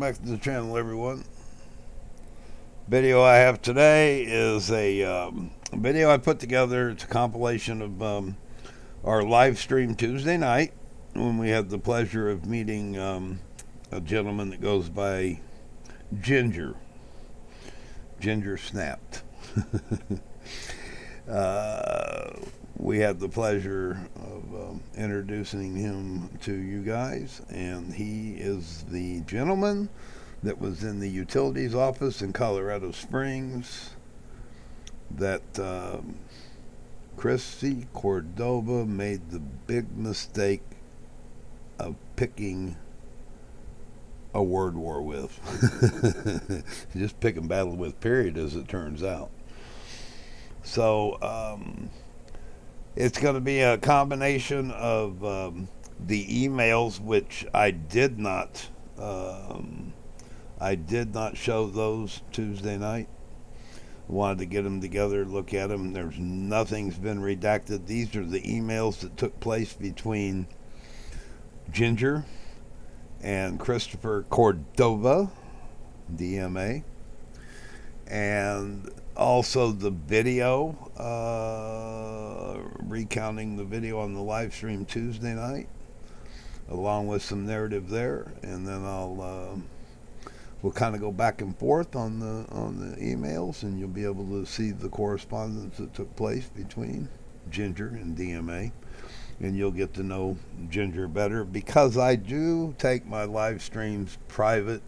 back to the channel, everyone. Video I have today is a video I put together. It's a compilation of our live stream Tuesday night when we had the pleasure of meeting a gentleman that goes by Ginger. Ginger Snapped. We had the pleasure of introducing him to you guys, and he is the gentleman that was in the utilities office in Colorado Springs that Chrissy Cordova made the big mistake of picking a word war with. Just pick and battle with, period, as it turns out. So it's going to be a combination of the emails, which I did not show those Tuesday night. Wanted to get them together, look at them. Nothing's been redacted. These are the emails that took place between Ginger and Christopher Cordova, DMA, and also the video, recounting the video on the live stream Tuesday night, along with some narrative there, and then we'll kind of go back and forth on the emails, and you'll be able to see the correspondence that took place between Ginger and DMA, and you'll get to know Ginger better, because I do take my live streams private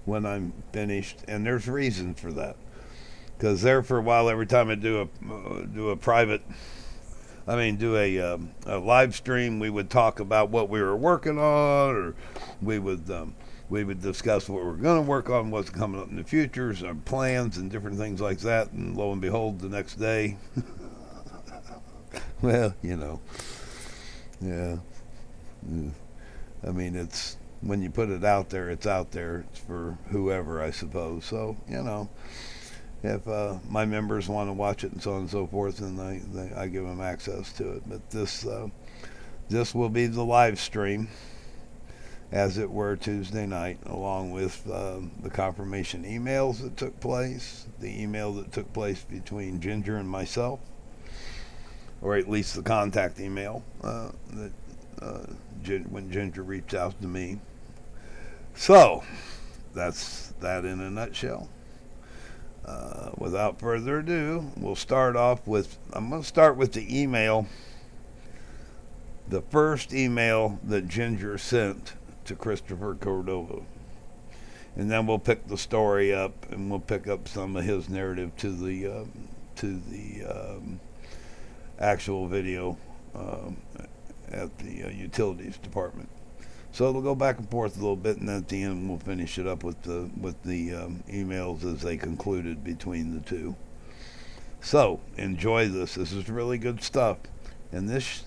when I'm finished, and there's reasons for that. Because there for a while, every time I do a live stream, we would talk about what we were working on, or we would discuss what we're going to work on, what's coming up in the future, our plans, and different things like that. And lo and behold, the next day, well, yeah. I mean, it's when you put it out there, it's out there. It's for whoever, I suppose. So, if my members want to watch it and so on and so forth, then I give them access to it. But this will be the live stream, as it were, Tuesday night, along with the confirmation emails that took place, the email that took place between Ginger and myself, or at least the contact email that when Ginger reached out to me. So that's that in a nutshell. Without further ado, we'll start off with, I'm going to start with the email, the first email that Ginger sent to Christopher Cordova. And then we'll pick the story up, and we'll pick up some of his narrative to the actual video at the utilities department. So it'll go back and forth a little bit, and then at the end we'll finish it up with the emails as they concluded between the two. So enjoy this. This is really good stuff, and this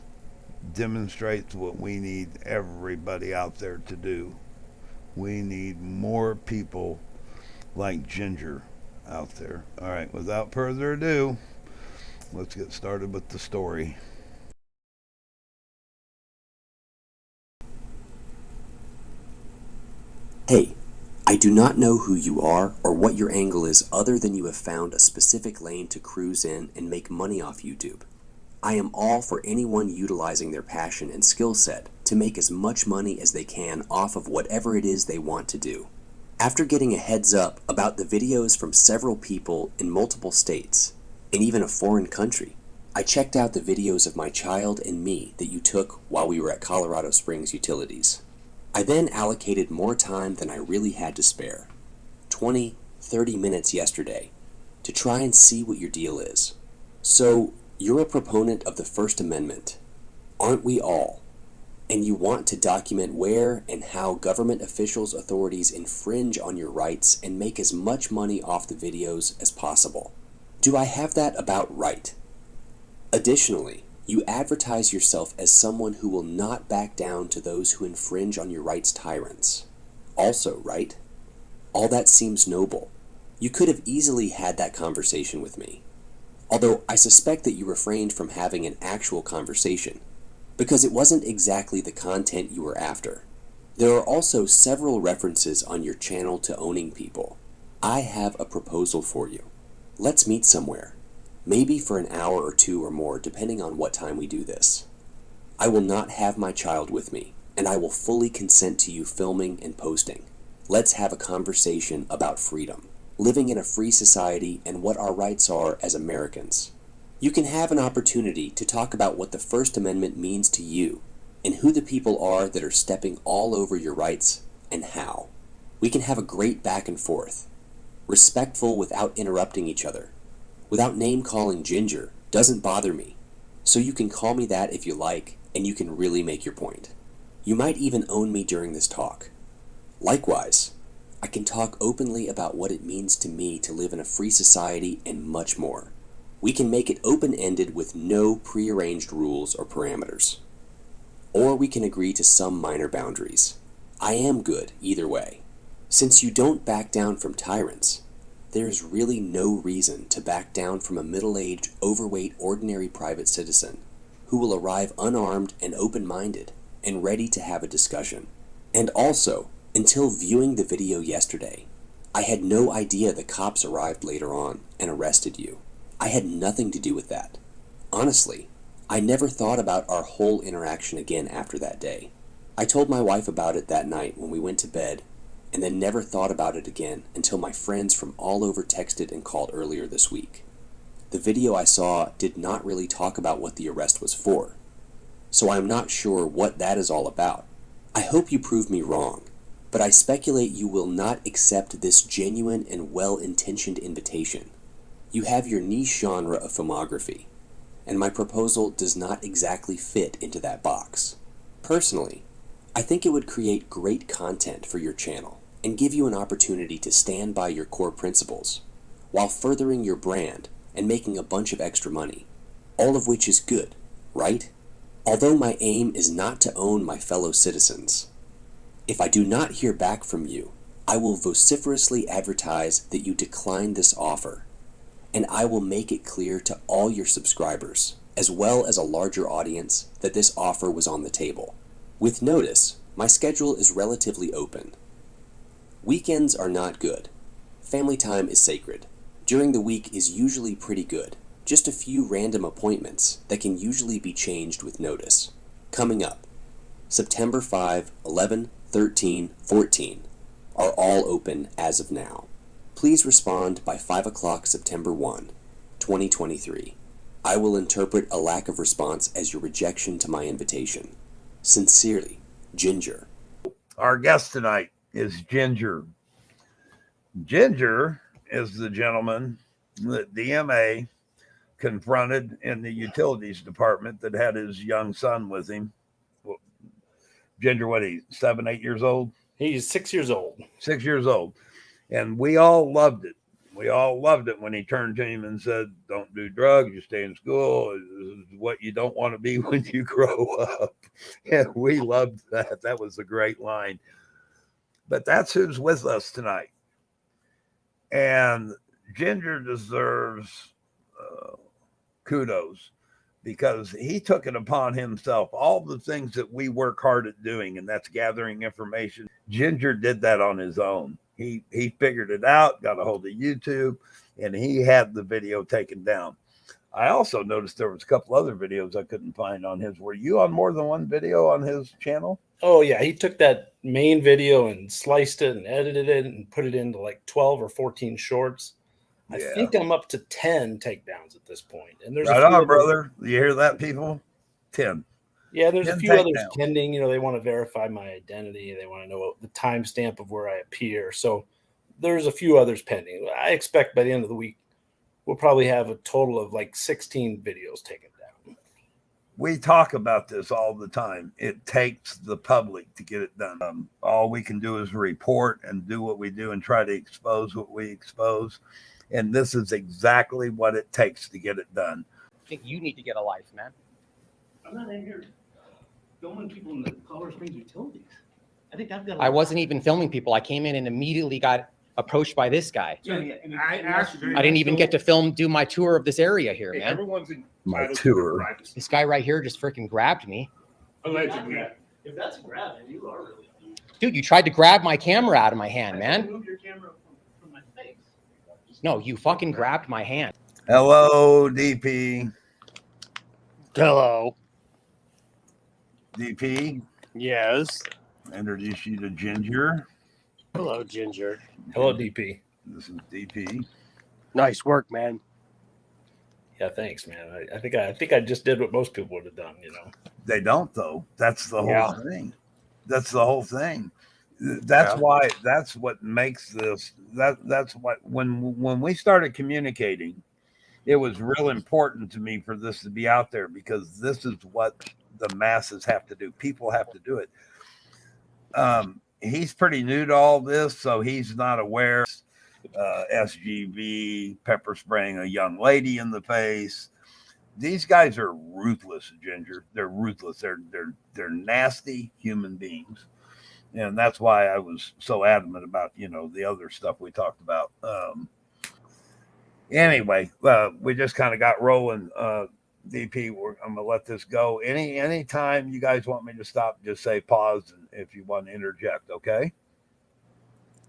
demonstrates what we need everybody out there to do. We need more people like Ginger out there. All right, without further ado, let's get started with the story. Hey, I do not know who you are or what your angle is other than you have found a specific lane to cruise in and make money off YouTube. I am all for anyone utilizing their passion and skill set to make as much money as they can off of whatever it is they want to do. After getting a heads up about the videos from several people in multiple states, and even a foreign country, I checked out the videos of my child and me that you took while we were at Colorado Springs Utilities. I then allocated more time than I really had to spare, 20, 30 minutes yesterday, to try and see what your deal is. So, you're a proponent of the First Amendment, aren't we all? And you want to document where and how government officials' authorities infringe on your rights and make as much money off the videos as possible. Do I have that about right? Additionally, you advertise yourself as someone who will not back down to those who infringe on your rights' tyrants. Also, right? All that seems noble. You could have easily had that conversation with me. Although I suspect that you refrained from having an actual conversation, because it wasn't exactly the content you were after. There are also several references on your channel to owning people. I have a proposal for you. Let's meet somewhere. Maybe for an hour or two or more, depending on what time we do this. I will not have my child with me, and I will fully consent to you filming and posting. Let's have a conversation about freedom, living in a free society, and what our rights are as Americans. You can have an opportunity to talk about what the First Amendment means to you, and who the people are that are stepping all over your rights, and how. We can have a great back and forth. Respectful without interrupting each other. Without name-calling Ginger doesn't bother me, so you can call me that if you like, and you can really make your point. You might even own me during this talk. Likewise, I can talk openly about what it means to me to live in a free society and much more. We can make it open-ended with no prearranged rules or parameters. Or we can agree to some minor boundaries. I am good either way. Since you don't back down from tyrants, there is really no reason to back down from a middle-aged, overweight, ordinary private citizen who will arrive unarmed and open-minded and ready to have a discussion. And also, until viewing the video yesterday, I had no idea the cops arrived later on and arrested you. I had nothing to do with that. Honestly, I never thought about our whole interaction again after that day. I told my wife about it that night when we went to bed, and then never thought about it again until my friends from all over texted and called earlier this week. The video I saw did not really talk about what the arrest was for, so I'm not sure what that is all about. I hope you prove me wrong, but I speculate you will not accept this genuine and well-intentioned invitation. You have your niche genre of filmography, and my proposal does not exactly fit into that box. Personally, I think it would create great content for your channel and give you an opportunity to stand by your core principles while furthering your brand and making a bunch of extra money, all of which is good, right? Although my aim is not to own my fellow citizens, if I do not hear back from you, I will vociferously advertise that you decline this offer, and I will make it clear to all your subscribers, as well as a larger audience, that this offer was on the table. With notice, my schedule is relatively open. Weekends are not good. Family time is sacred. During the week is usually pretty good. Just a few random appointments that can usually be changed with notice. Coming up, September 5, 11, 13, 14 are all open as of now. Please respond by 5 o'clock September 1, 2023. I will interpret a lack of response as your rejection to my invitation. Sincerely, Ginger. Our guest tonight is Ginger. Ginger is the gentleman that DMA confronted in the utilities department that had his young son with him. Well, Ginger, what, he's 7, 8 years old? He's 6 years old. 6 years old. And we all loved it. We all loved it when he turned to him and said, don't do drugs, you stay in school. This is what you don't want to be when you grow up. And we loved that. That was a great line. But that's who's with us tonight. And Ginger deserves kudos because he took it upon himself. All the things that we work hard at doing, and that's gathering information, Ginger did that on his own. He figured it out, got a hold of YouTube, and he had the video taken down. I also noticed there was a couple other videos I couldn't find on his. Were you on more than one video on his channel? Oh, yeah. He took that main video and sliced it and edited it and put it into like 12 or 14 shorts. I think I'm up to 10 takedowns at this point. And there's right on, brother. You hear that, people? 10. Yeah, there's a few others pending. You know, they want to verify my identity. They want to know the timestamp of where I appear. So there's a few others pending. I expect by the end of the week, we'll probably have a total of like 16 videos taken down. We talk about this all the time. It takes the public to get it done. All we can do is report and do what we do and try to expose what we expose. And this is exactly what it takes to get it done. I think you need to get a life, man. I'm not in here filming people in the Colorado Springs utilities. I think I've got. I wasn't even filming people. I came in and immediately got approached by this guy. I asked you. I didn't even get to do my tour of this area here, man. Everyone's My tour. This guy right here just freaking grabbed me. Allegedly. If that's a grab, then you are really. Dude, you tried to grab my camera out of my hand, I man. moved your camera from my face. No, you fucking grabbed my hand. Hello, DP. Hello. DP, Yes. introduce you to Ginger. Hello, Ginger. Hello, DP. This is DP. Nice work, man. Yeah, thanks, man. I think I just did what most people would have done. You know. They don't though. That's the Yeah. whole thing. That's the whole thing. That's why. That's what makes this. That's what when we started communicating, it was real important to me for this to be out there because this is what the masses have to do. People have to do it. He's pretty new to all this, so he's not aware. SGV, pepper spraying a young lady in the face. These guys are ruthless, Ginger. They're ruthless. They're nasty human beings, and that's why I was so adamant about the other stuff we talked about. Anyway, we just kind of got rolling. DP, I'm gonna let this go. Any time you guys want me to stop, just say pause, and if you want to interject, okay?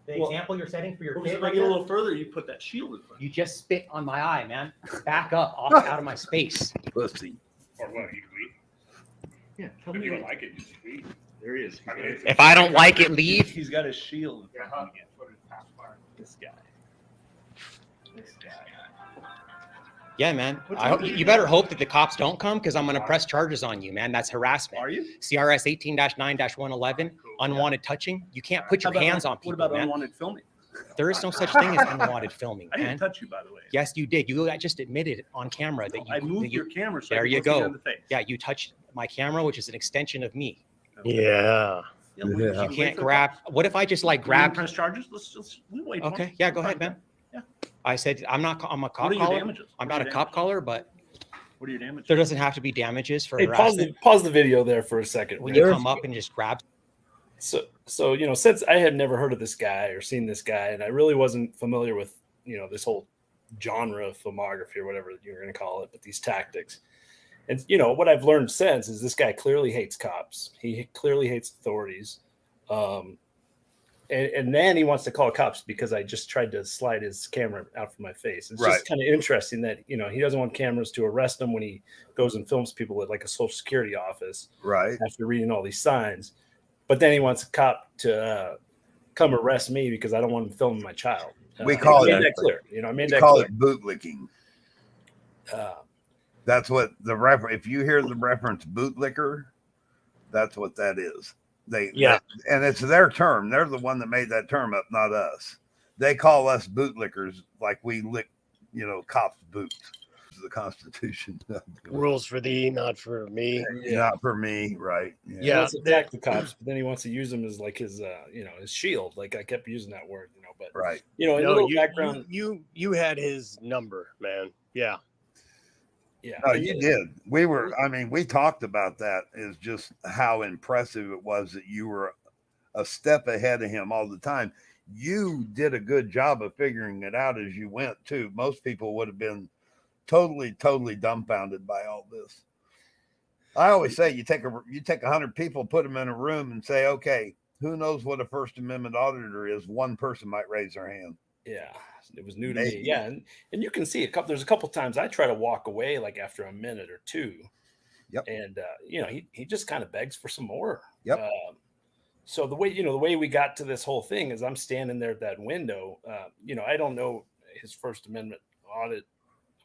The example you're setting for your If kid I get a little further, you put that shield in front. you just spit on my eye, man. Back up, out of my space. Pussy. Or what, you leave? Yeah, tell If me you don't like it, just leave. There he is. If I don't like it, leave. He's got his shield. Yeah, huh? Put it past fire. This guy. This guy. Yeah, man. You better hope that the cops don't come because I'm going to press charges on you, man. That's harassment. Are you? CRS 18-9-111, unwanted touching. You can't put your hands on people, What about man. unwanted filming? There is no such thing as unwanted filming, I didn't man. touch you, by the way. Yes, you did. You just admitted on camera that I moved that your camera. So there I could you look you go. in the face. Yeah, you touched my camera, which is an extension of me. Yeah. Yeah, we- Yeah. should You we can't wait for the grab. cops? What if I just like You wanna grab? press charges. Let's we wait. for Okay, them. yeah, go We'll ahead, talk man. about it. I said I'm a cop What are your caller. damages? I'm What are not a your cop damages? caller, but What are your damages? there doesn't have to be damages for Hey, harassment. pause the video there for a second. When you come up and just grab. So since I had never heard of this guy or seen this guy, and I really wasn't familiar with this whole genre of filmography or whatever you're going to call it, but these tactics, and what I've learned since is this guy clearly hates cops. He clearly hates authorities, and then he wants to call cops because I just tried to slide his camera out from my face. It's just kind of interesting that he doesn't want cameras to arrest him when he goes and films people at like a Social Security office, Right. after reading all these signs. But then he wants a cop to come arrest me because I don't want him filming my child. We call I made it- that clear. I made We that call clear. it bootlicking. That's what the if you hear the reference bootlicker, that's what that is. And it's their term. They're the one that made that term up, not us. They call us bootlickers like we lick, cops' boots. The Constitution. Rules for thee, not for me. Not for me, right? He wants to attack the cops, but then he wants to use them as like his his shield. Like I kept using that word, but Right. in a No, little you, background. you had his number, man. Yeah. Yeah. No, you did. We talked about that, is just how impressive it was that you were a step ahead of him all the time. You did a good job of figuring it out as you went too. Most people would have been totally dumbfounded by all this. I always say you take 100 people, put them in a room and say, okay, who knows what a First Amendment auditor is? One person might raise their hand. Yeah, it was new to me. Yeah, and you can see there's a couple times I try to walk away like after a minute or two. Yep. And he just kind of begs for some more. Yep. So the way we got to this whole thing is I'm standing there at that window. I don't know his First Amendment audit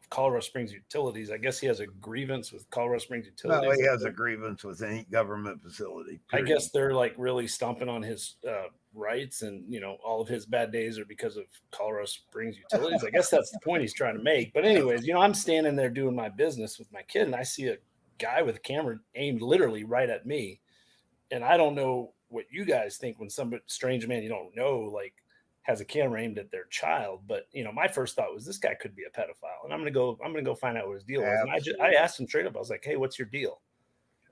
of Colorado Springs Utilities. I guess he has a grievance with Colorado Springs Utilities. No, he has a grievance with any government facility. I guess they're like really stomping on his rights, and all of his bad days are because of Colorado Springs Utilities. I guess that's the point he's trying to make. But anyways, I'm standing there doing my business with my kid, and I see a guy with a camera aimed literally right at me. And I don't know what you guys think when some strange man you don't know like has a camera aimed at their child, but my first thought was this guy could be a pedophile, and I'm gonna go find out what his deal was. And I asked him straight up. I was like, hey, what's your deal?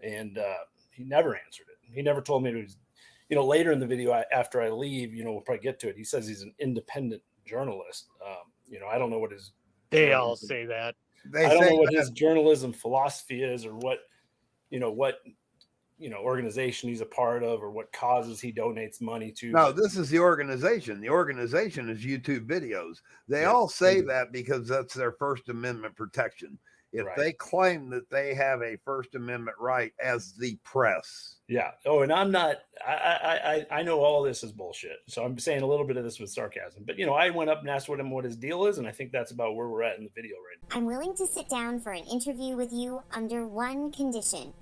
And he never answered it. He never told me it was. Later in the video, after I leave, we'll probably get to it. He says he's an independent journalist. I don't know what his. They all say that. I don't know what his journalism philosophy is, or what organization he's a part of or what causes he donates money to. No, this is the organization. The organization is YouTube videos. They all say that because that's their First Amendment protection. If they claim that they have a First Amendment right as the press. Yeah. Oh, and I'm not, I know all this is bullshit. So I'm saying a little bit of this with sarcasm, but I went up and asked him what his deal is. And I think that's about where we're at in the video right now. I'm willing to sit down for an interview with you under one condition.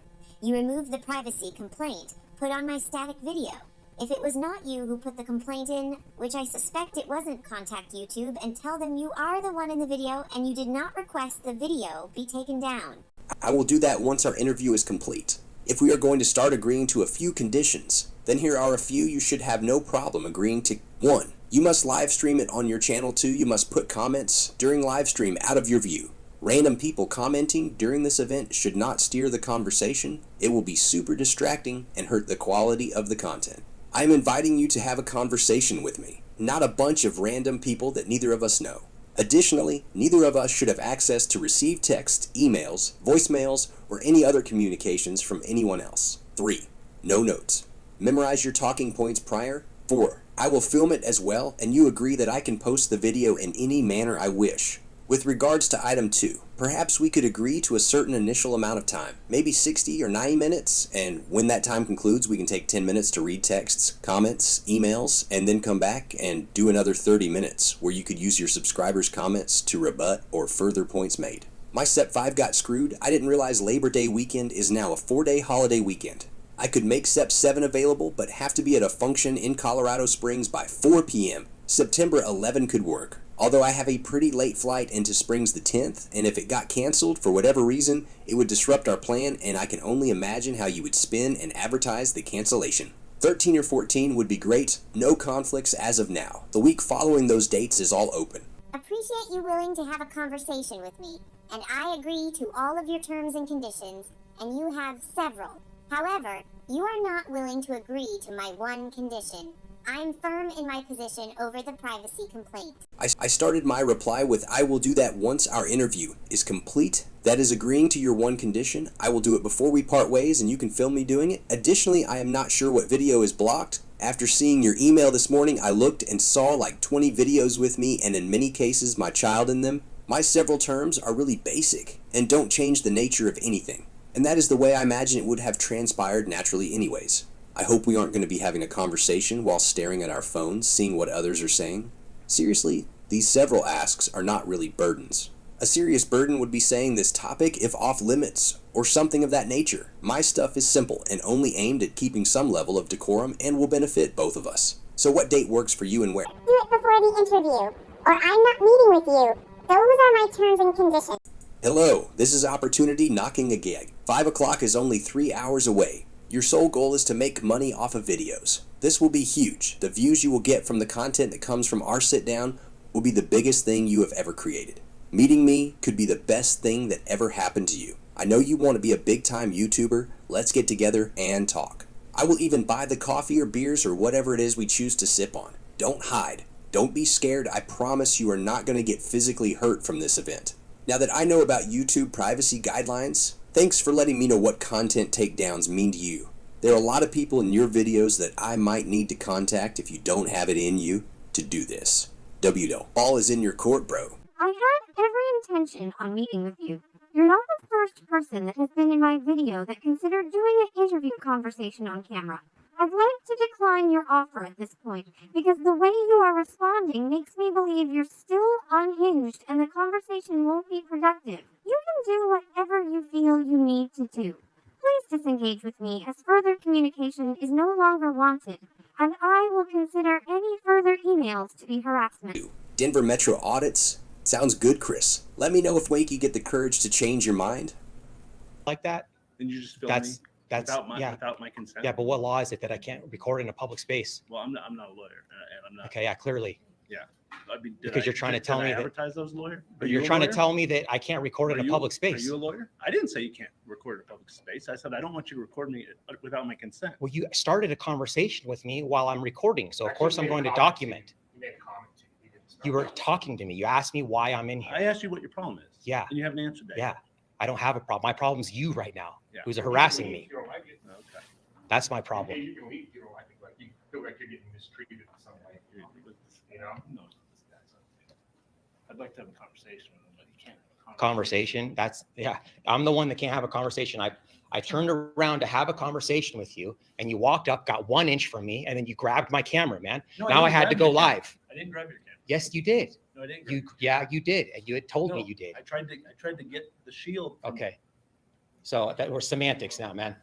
You remove the privacy complaint put on my static video. If it was not you who put the complaint in, which I suspect it wasn't, contact YouTube and tell them you are the one in the video and you did not request the video be taken down. I will do that once our interview is complete. If we are going to start agreeing to a few conditions, then here are a few you should have no problem agreeing to. 1. You must live stream it on your channel. 2. You must put comments during live stream out of your view. Random people commenting during this event should not steer the conversation. It will be super distracting and hurt the quality of the content. I am inviting you to have a conversation with me, not a bunch of random people that neither of us know. Additionally, neither of us should have access to receive texts, emails, voicemails, or any other communications from anyone else. 3. No notes. Memorize your talking points prior. 4. I will film it as well, and you agree that I can post the video in any manner I wish. With regards to item 2, perhaps we could agree to a certain initial amount of time, maybe 60 or 90 minutes, and when that time concludes, we can take 10 minutes to read texts, comments, emails, and then come back and do another 30 minutes, where you could use your subscribers' comments to rebut or further points made. My Step 5 got screwed. I didn't realize Labor Day weekend is now a 4-day holiday weekend. I could make Step 7 available, but have to be at a function in Colorado Springs by 4 p.m. September 11 could work. Although I have a pretty late flight into Springs the 10th, and if it got canceled for whatever reason, it would disrupt our plan, and I can only imagine how you would spin and advertise the cancellation. 13 or 14 would be great, no conflicts as of now. The week following those dates is all open. Appreciate you willing to have a conversation with me, and I agree to all of your terms and conditions, and you have several. However, you are not willing to agree to my one condition. I'm firm in my position over the privacy complaint. I started my reply with, I will do that once our interview is complete. That is agreeing to your one condition. I will do it before we part ways and you can film me doing it. Additionally, I am not sure what video is blocked. After seeing your email this morning, I looked and saw like 20 videos with me and in many cases my child in them. My several terms are really basic and don't change the nature of anything. And that is the way I imagine it would have transpired naturally anyways. I hope we aren't going to be having a conversation while staring at our phones, seeing what others are saying. Seriously, these several asks are not really burdens. A serious burden would be saying this topic if off limits, or something of that nature. My stuff is simple and only aimed at keeping some level of decorum and will benefit both of us. So what date works for you and where? Do it before the interview, or I'm not meeting with you. Those are my terms and conditions. Hello, this is Opportunity knocking a gig. 5 o'clock is only 3 hours away. Your sole goal is to make money off of videos. This will be huge. The views you will get from the content that comes from our sit down will be the biggest thing you have ever created. Meeting me could be the best thing that ever happened to you. I know you want to be a big time YouTuber. Let's get together and talk. I will even buy the coffee or beers or whatever it is we choose to sip on. Don't hide. Don't be scared. I promise you are not going to get physically hurt from this event. Now that I know about YouTube privacy guidelines, thanks for letting me know what content takedowns mean to you. There are a lot of people in your videos that I might need to contact if you don't have it in you to do this. W. Ball is in your court, bro. I have every intention on meeting with you. You're not the first person that has been in my video that considered doing an interview conversation on camera. I'd like to decline your offer at this point, because the way you are responding makes me believe you're still unhinged and the conversation won't be productive. You can do whatever you feel you need to do. Please disengage with me, as further communication is no longer wanted, and I will consider any further emails to be harassment. Denver Metro audits? Sounds good, Chris. Let me know if you get the courage to change your mind. Like that? Then you just film That's without my consent. Yeah, but what law is it that I can't record in a public space? Well, I'm not a lawyer, and I'm not. Okay, yeah, clearly. Yeah. I mean, Because you're trying to tell me that advertise those lawyers. you're trying to tell me that I can't record in a public space. Are you a lawyer? I didn't say you can't record in a public space. I said I don't want you to record me without my consent. Well, you started a conversation with me while I'm recording, so of course I'm going to document. You made a comment to me. You were talking to me. You asked me why I'm in here. I asked you what your problem is. Yeah. And you haven't answered that. Yeah. I don't have a problem. My problem's you right now, Yeah. who's harassing me. Okay. That's my problem. Hey, you can leave, you know, I think like you feel like you're getting mistreated in some way, you know? No, this guy's up. I'd like to have a conversation with him, but he can't have a Conversation. That's, yeah. I'm the one that can't have a conversation. I turned around to have a conversation with you, and you walked up, got 1 inch from me, and then you grabbed my camera, man. No, Now I didn't had to grab go your camera. live. I didn't grab your camera. Yes, you did. No, I didn't. Yeah, you did. You had told me No, you did. I tried to get the shield. Okay. So that we're semantics now, man.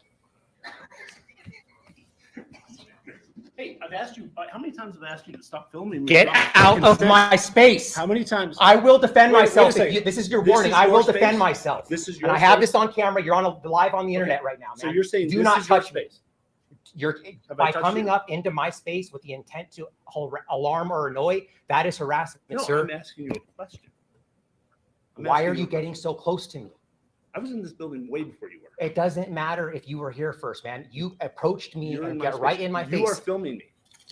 Hey, I've asked you, how many times have I asked you to stop filming? Get out of my space. How many times? I will defend Wait a myself. second. This is your This warning. is I your will space? defend myself. This is your And I have space? this on camera. You're on live on the internet right now, man. So you're saying do this not is your touch me. space? You're Have I by touched coming you? up into my space with the intent to alarm or annoy. That is harassment, No, sir. I'm asking you a question. I'm Why asking are you a getting question. so close to me? I was in this building way before you were. It doesn't matter if you were here first, man. You approached me You're in and my got right space. in my You are face. filming me.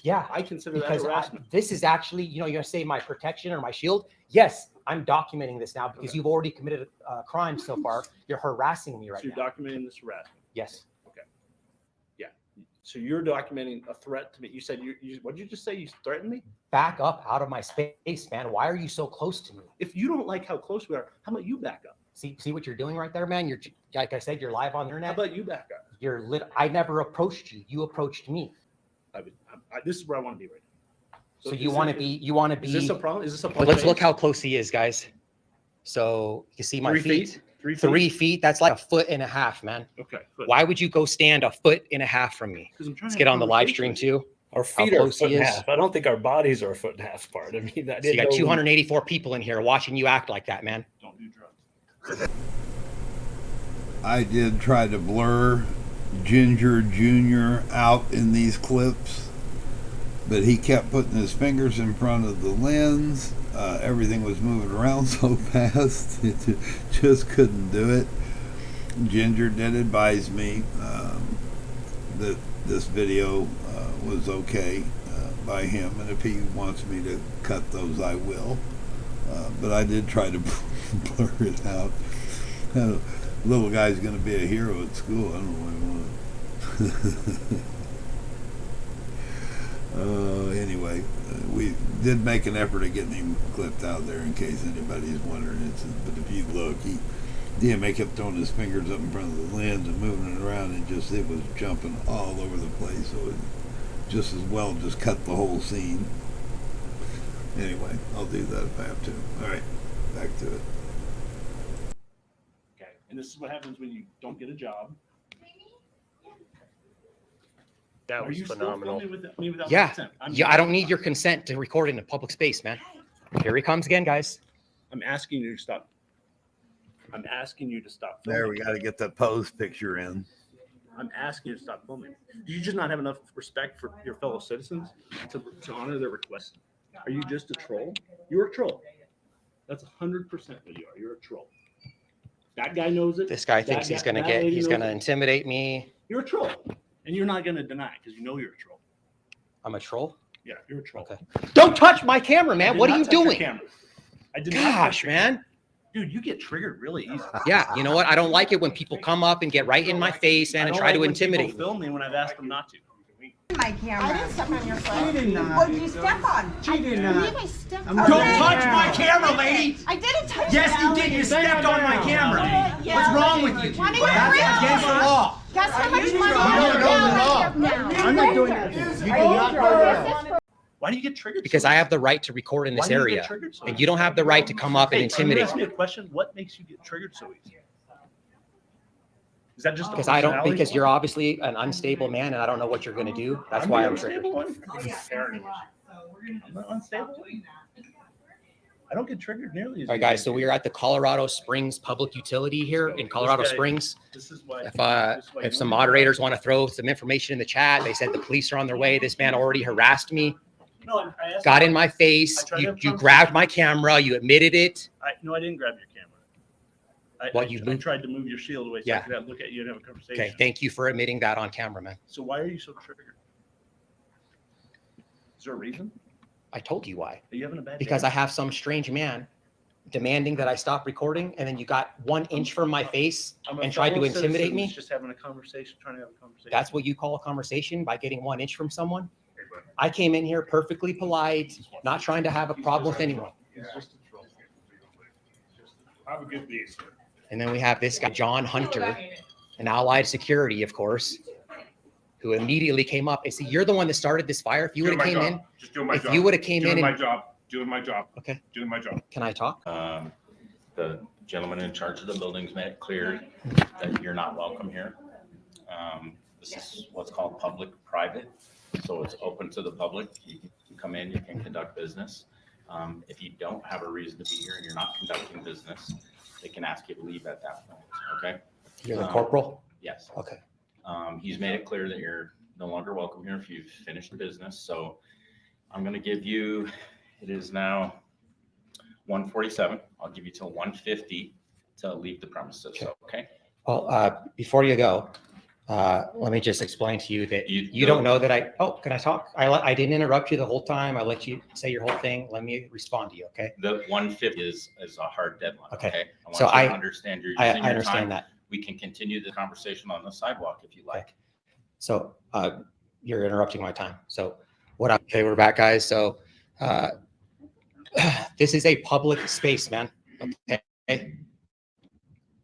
Yeah. I consider that Because harassment. this is actually, you're going to say my protection or my shield. Yes, I'm documenting this now because you've already committed a crime so far. You're harassing me right So you're now. documenting this harassment. Yes. Yeah. So you're documenting a threat to me. You said what did you just say? You threatened me? Back up out of my space, man. Why are you so close to me? If you don't like how close we are, how about you back up? See what you're doing right there, man? You're, like I said, you're live on the How internet. about you back up? You're lit. I never approached you. You approached me. This is where I want to be right now. So is you want to it- be, you want to be. Is this a problem? Is this a But public let's look space? how close he is, guys. So you see my 3 feet? feet? 3 feet? 3 feet. That's like 1.5 feet, man. Okay. Good. Why would you go stand 1.5 feet from me? 'Cause I'm trying Let's to get have on a the live stream conversation. too. Our How feet are a close foot he and a is. half. I don't think our bodies are a foot and a half apart. I mean, So you got 284 people in here watching you act like that, man. Don't do drugs. I did try to blur Ginger Jr. out in these clips, but he kept putting his fingers in front of the lens. Everything was moving around so fast, it just couldn't do it. Ginger did advise me that this video was okay by him, and if he wants me to cut those, I will. But I did try to blur it out. Little guy's going to be a hero at school. I don't know what I want. Anyway, we did make an effort of getting him clipped out there in case anybody's wondering. But if you look, DMA kept throwing his fingers up in front of the lens and moving it around, and it was jumping all over the place. So it just as well just cut the whole scene. Anyway, I'll do that if I have to. All right, back to it. Okay. And this is what happens when you don't get a job. That Are was you phenomenal. still filming with me without Yeah. consent? Yeah. I don't need your consent to record in a public space, man. Here he comes again, guys. I'm asking you to stop. I'm asking you to stop filming. There, we got to get that pose picture in. I'm asking you to stop filming. Do you just not have enough respect for your fellow citizens to honor their request? Are you just a troll? You're a troll. That's 100% what you are. You're a troll. That guy knows it. This guy That thinks he's guy- going to that get, lady he's knows going to it. intimidate me. You're a troll. And you're not going to deny it because you know you're a troll. I'm a troll. Yeah, you're a troll. Okay. Don't touch my camera, I man. did What are not you touch your doing? camera. I did not touch Gosh, your man. camera. Dude, you get triggered really easy. Yeah. You know what? I don't like it when people come up and get right in my face, man, I and don't try like to when intimidate people me. film me when I've asked them not to. My camera. I didn't step on your foot. You did not. What did you step on? She did I not. believe I stepped I'm on Don't it. touch my camera, lady. I didn't touch it. Yes, you did. You stepped on my camera. Yeah. What's wrong with you? Why do you That's bring against the it? law. Guess how much You money don't I know the law. have now? I'm not doing that. You did not know the law. Why do you get triggered? Because so I easy? have the right to record in Why this do you get area. triggered so And easy? you don't have the right to come up and Hey, can you intimidate ask me me. a question? What makes you get triggered so easy? Is that just a Because I don't, personality? because you're obviously an unstable man and I don't know what you're going to do. That's I'm why the I'm triggered. unstable one. I'm not unstable. I don't get triggered nearly as All right, guys. So we are at the Colorado Springs Public Utility here in Colorado This guy- Springs. This is why. If some moderators want to throw some information in the chat, they said the police are on their way. This man already harassed me, No, I asked got him- in my face. I tried to You have you conversation. grabbed my camera. You admitted it. No, I didn't grab your camera. What, I you I moved- tried to move your shield away so Yeah. I could look at you and have a conversation. Okay. Thank you for admitting that on camera, man. So why are you so triggered? Is there a reason? I told you why. Are you having a bad Because day? I have some strange man demanding that I stop recording, and then you got 1 inch from my face I'm a and tried to fellow intimidate citizen me. who's just having a conversation, trying to have a conversation. That's what you call a conversation, by getting 1 inch from someone? I came in here perfectly polite, not trying to have a problem with anyone. He's just a troll. Have a good day, sir. And then we have this guy, John Hunter, an Allied Security, of course, who immediately came up and said, "You're the one that started this fire. If you would have came in, Just doing my if job. you would have came in Doing my and job. Doing my job. Okay. Doing my job. Can I talk? The gentleman in charge of the building's made it clear that you're not welcome here. This is what's called public-private, so it's open to the public. You can come in, you can conduct business. If you don't have a reason to be here and you're not conducting business, they can ask you to leave at that point, okay? You're the corporal? Yes. Okay. He's made it clear that you're no longer welcome here if you've finished the business, so I'm gonna give you, it is now 1:47. I'll give you till 1:50 to leave the premises, okay? Well, before you go, let me just explain to you that you don't know that can I talk? I didn't interrupt you the whole time. I let you say your whole thing. Let me respond to you, okay? The 1:50 is a hard deadline, Okay. okay? I want So you to understand you're using I your understand time. that. We can continue the conversation on the sidewalk if you like. So you're interrupting my time. So okay, we're back, guys. So this is a public space, man. Okay.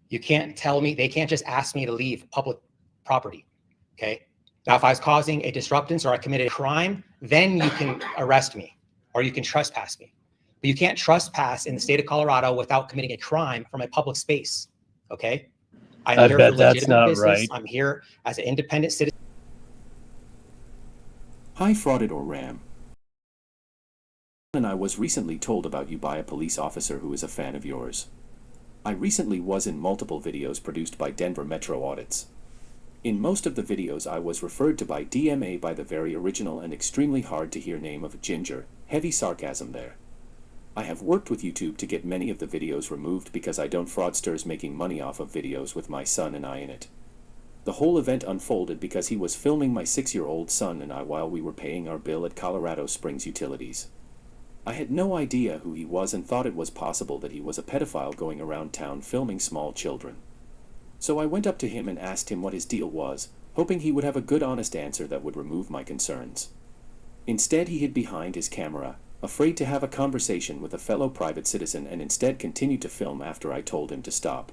You can't tell me, they can't just ask me to leave public property. Okay. Now, if I was causing a disruptance or I committed a crime, then you can arrest me or you can trespass me. But you can't trespass in the state of Colorado without committing a crime from a public space. Okay. I'm here for legitimate business. I'm here as an independent citizen. Hi, Frauditor Ram. And I was recently told about you by a police officer who is a fan of yours. I recently was in multiple videos produced by Denver Metro Audits. In most of the videos I was referred to by DMA by the very original and extremely hard to hear name of Ginger, heavy sarcasm there. I have worked with YouTube to get many of the videos removed because I don't fraudsters making money off of videos with my son and I in it. The whole event unfolded because he was filming my 6-year-old son and I while we were paying our bill at Colorado Springs Utilities. I had no idea who he was and thought it was possible that he was a pedophile going around town filming small children. So I went up to him and asked him what his deal was, hoping he would have a good honest answer that would remove my concerns. Instead, he hid behind his camera, afraid to have a conversation with a fellow private citizen, and instead continued to film after I told him to stop.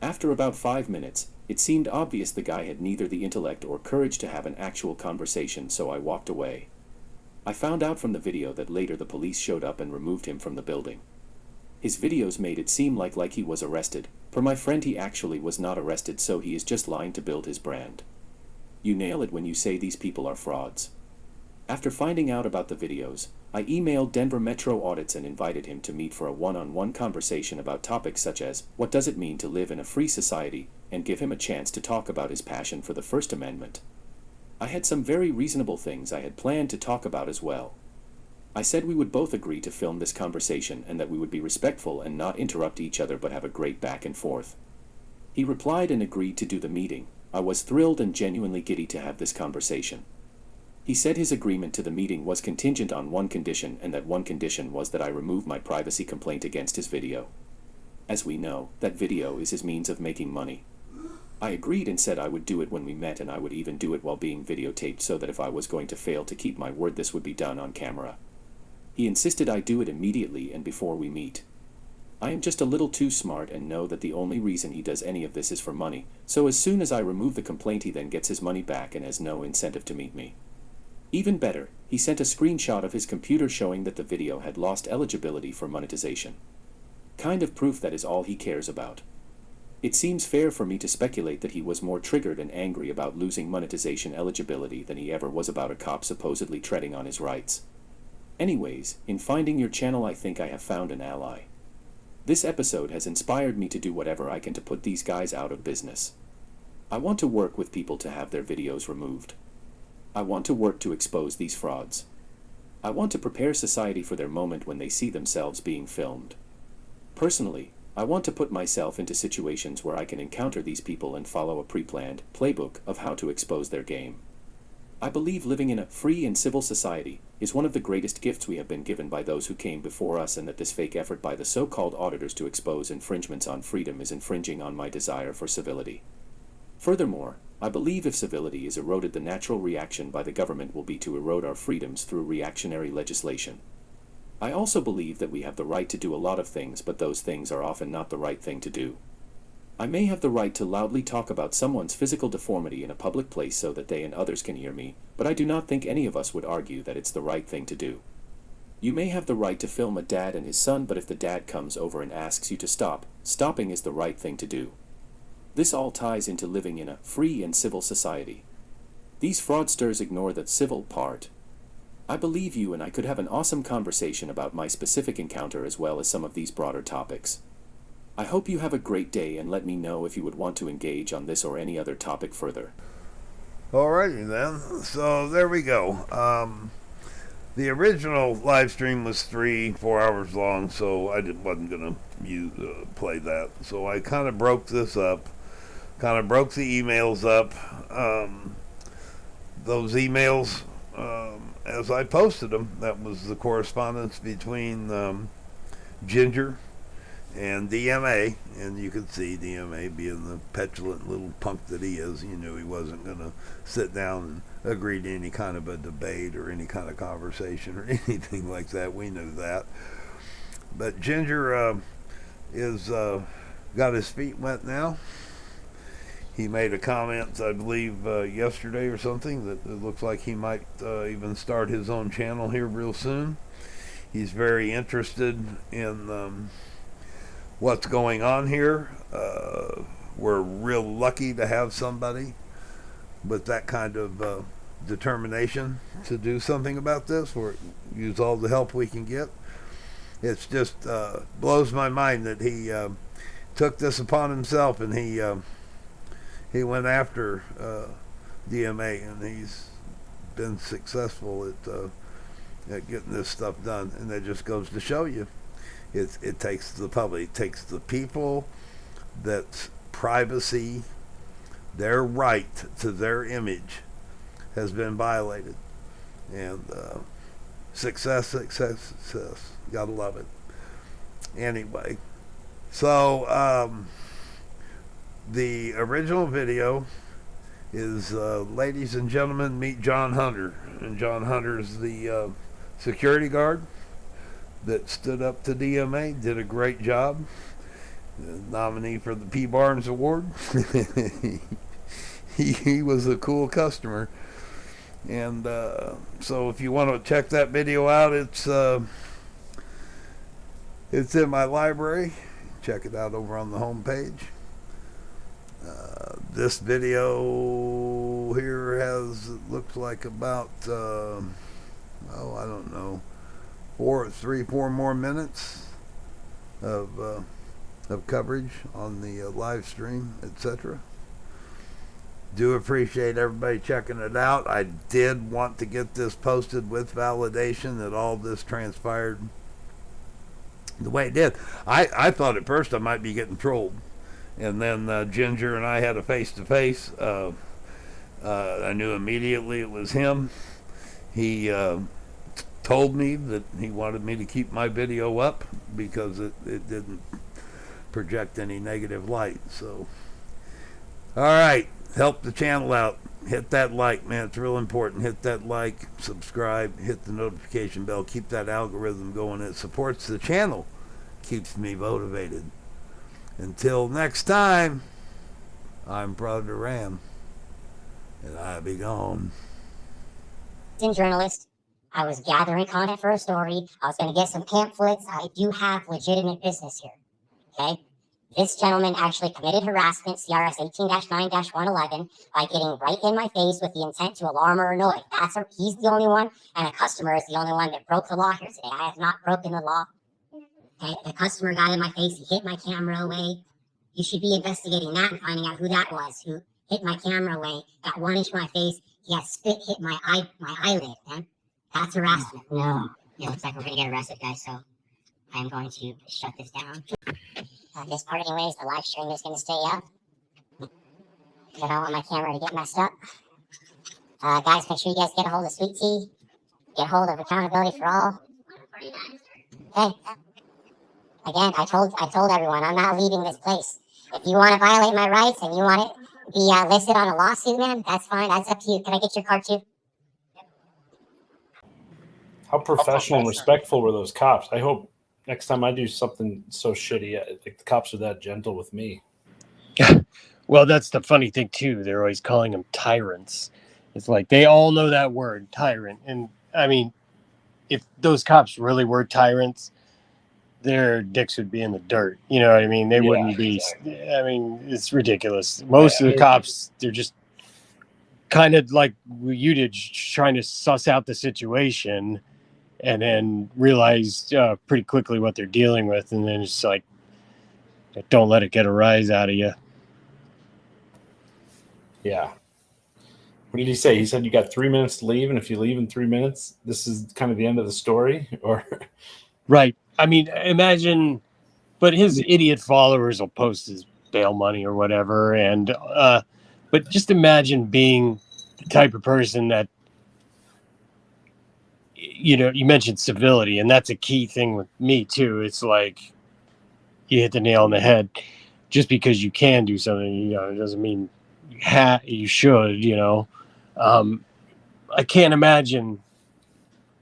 After about 5 minutes, it seemed obvious the guy had neither the intellect or courage to have an actual conversation, so I walked away. I found out from the video that later the police showed up and removed him from the building. His videos made it seem like he was arrested. Per my friend, he actually was not arrested, so he is just lying to build his brand. You nail it when you say these people are frauds. After finding out about the videos, I emailed Denver Metro Audits and invited him to meet for a one-on-one conversation about topics such as, what does it mean to live in a free society, and give him a chance to talk about his passion for the First Amendment. I had some very reasonable things I had planned to talk about as well. I said we would both agree to film this conversation and that we would be respectful and not interrupt each other but have a great back and forth. He replied and agreed to do the meeting. I was thrilled and genuinely giddy to have this conversation. He said his agreement to the meeting was contingent on one condition, and that one condition was that I remove my privacy complaint against his video. As we know, that video is his means of making money. I agreed and said I would do it when we met, and I would even do it while being videotaped so that if I was going to fail to keep my word, this would be done on camera. He insisted I do it immediately and before we meet. I am just a little too smart and know that the only reason he does any of this is for money, so as soon as I remove the complaint he then gets his money back and has no incentive to meet me. Even better, he sent a screenshot of his computer showing that the video had lost eligibility for monetization. Kind of proof that is all he cares about. It seems fair for me to speculate that he was more triggered and angry about losing monetization eligibility than he ever was about a cop supposedly treading on his rights. Anyways, in finding your channel, I think I have found an ally. This episode has inspired me to do whatever I can to put these guys out of business. I want to work with people to have their videos removed. I want to work to expose these frauds. I want to prepare society for their moment when they see themselves being filmed. Personally, I want to put myself into situations where I can encounter these people and follow a pre-planned playbook of how to expose their game. I believe living in a free and civil society, is one of the greatest gifts we have been given by those who came before us, and that this fake effort by the so-called auditors to expose infringements on freedom is infringing on my desire for civility. Furthermore, I believe if civility is eroded, the natural reaction by the government will be to erode our freedoms through reactionary legislation. I also believe that we have the right to do a lot of things, but those things are often not the right thing to do. I may have the right to loudly talk about someone's physical deformity in a public place so that they and others can hear me, but I do not think any of us would argue that it's the right thing to do. You may have the right to film a dad and his son, but if the dad comes over and asks you to stop, stopping is the right thing to do. This all ties into living in a free and civil society. These fraudsters ignore the civil part. I believe you, and I could have an awesome conversation about my specific encounter as well as some of these broader topics. I hope you have a great day, and let me know if you would want to engage on this or any other topic further. Alrighty then. So there we go. The original live stream was 3-4 hours long, so I wasn't going to play that. So I kind of broke this up, kind of broke the emails up. Those emails, as I posted them, that was the correspondence between Ginger and DMA, and you could see DMA being the petulant little punk that he is. You knew he wasn't going to sit down and agree to any kind of a debate or any kind of conversation or anything like that. We knew that. But Ginger is got his feet wet now. He made a comment, I believe, yesterday or something, that it looks like he might even start his own channel here real soon. He's very interested in what's going on here. We're real lucky to have somebody with that kind of determination to do something about this. We'll use all the help we can get. It's just blows my mind that he took this upon himself, and he went after DMA, and he's been successful at getting this stuff done. And that just goes to show you, it takes the public, it takes the people that's privacy, their right to their image has been violated. And success. Gotta love it. Anyway, so the original video is ladies and gentlemen, meet John Hunter. And John Hunter is the security guard that stood up to DMA, did a great job. Nominee for the P. Barnes Award. he was a cool customer. And so if you want to check that video out, it's in my library. Check it out over on the home page. This video here looks like about I don't know, 4 more minutes of coverage on the live stream, etc. Do appreciate everybody checking it out. I did want to get this posted with validation that all this transpired the way it did. I thought at first I might be getting trolled, and then Ginger and I had a face-to-face. I knew immediately it was him. He told me that he wanted me to keep my video up because it didn't project any negative light. So, all right, help the channel out. Hit that like, man. It's real important. Hit that like, subscribe, hit the notification bell. Keep that algorithm going. It supports the channel, keeps me motivated. Until next time, I'm Frauditor Ram, and I be gone. Journalist. I was gathering content for a story. I was going to get some pamphlets. I do have legitimate business here. Okay? This gentleman actually committed harassment, CRS 18-9-111, by getting right in my face with the intent to alarm or annoy. He's the only one, and a customer is the only one that broke the law here today. I have not broken the law. Okay? The customer got in my face. He hit my camera away. You should be investigating that and finding out who that was, who hit my camera away, got 1 inch in my face. He had spit hit my eyelid, man. That's harassment. No. It looks like we're going to get arrested, guys, so I'm going to shut this down. This part anyways, the live stream is going to stay up. Because I don't want my camera to get messed up. Guys, make sure you guys get a hold of Sweet Tea. get hold of accountability for all. Hey, again, I told everyone I'm not leaving this place. If you want to violate my rights and you want it be listed on a lawsuit, man, that's fine. That's up to you. Can I get your card too? How professional and respectful were those cops? I hope next time I do something so shitty, like the cops are that gentle with me. Well, that's the funny thing too. They're always calling them tyrants. It's like they all know that word, tyrant. And I mean, if those cops really were tyrants, their dicks would be in the dirt. You know what I mean? They wouldn't be. I mean, it's ridiculous. Most of the cops, they're just kind of like you did, trying to suss out the situation and then realize pretty quickly what they're dealing with. And then it's like, don't let it get a rise out of you. Yeah. What did he say? He said you got 3 minutes to leave, and if you leave in 3 minutes, this is kind of the end of the story? Or right. I mean, imagine, but his idiot followers will post his bail money or whatever. And, but just imagine being the type of person that, you know, you mentioned civility, and that's a key thing with me too. It's like you hit the nail on the head. Just because you can do something, you know, it doesn't mean you should, you know. I can't imagine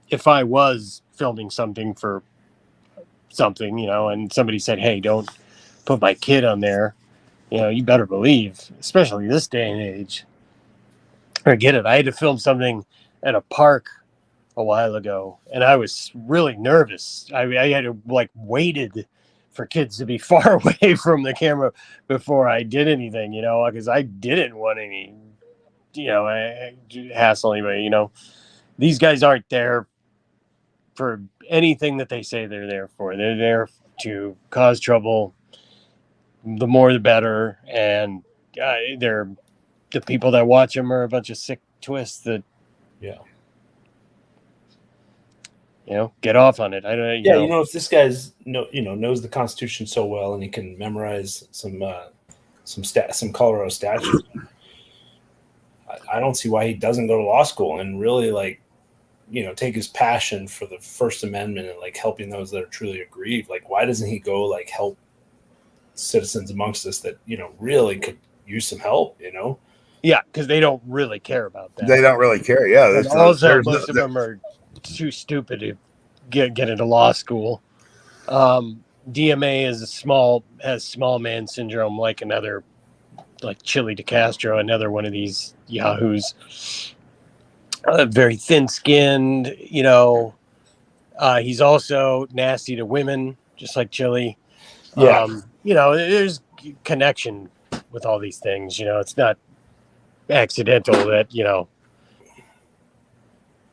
if I was filming something for something, you know, and somebody said, hey, don't put my kid on there. You know, you better believe, especially this day and age. I get it. I had to film something at a park a while ago, and I was really nervous. I had to like waited for kids to be far away from the camera before I did anything, you know, because I didn't want any, you know, hassle anybody. You know, these guys aren't there for anything that they say they're there for. They're there to cause trouble. The more, the better. And they're the people that watch them are a bunch of sick twists that, yeah, you know, get off on it. I don't. Yeah, you know, if this guy's knows the Constitution so well and he can memorize some Colorado statutes, I don't see why he doesn't go to law school and really like, you know, take his passion for the First Amendment and like helping those that are truly aggrieved. Like, why doesn't he go like help citizens amongst us that, you know, really could use some help, you know? Yeah, because they don't really care about that. They don't really care. Yeah. And also, most of them are too stupid to get into law school. DMA is has small man syndrome, like another, like Chili DeCastro, another one of these yahoos. Very thin-skinned, you know. He's also nasty to women, just like Chili. Yeah. You know, there's connection with all these things. You know, it's not accidental that, you know,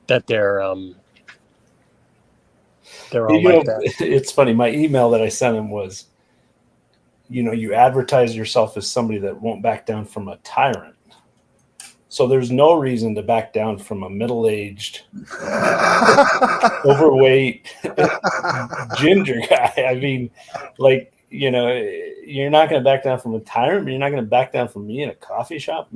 that they're all like that. It's funny. My email that I sent him was, you know, you advertise yourself as somebody that won't back down from a tyrant. So there's no reason to back down from a middle-aged, overweight ginger guy. I mean, like, you know, you're not going to back down from a tyrant, but you're not going to back down from me in a coffee shop.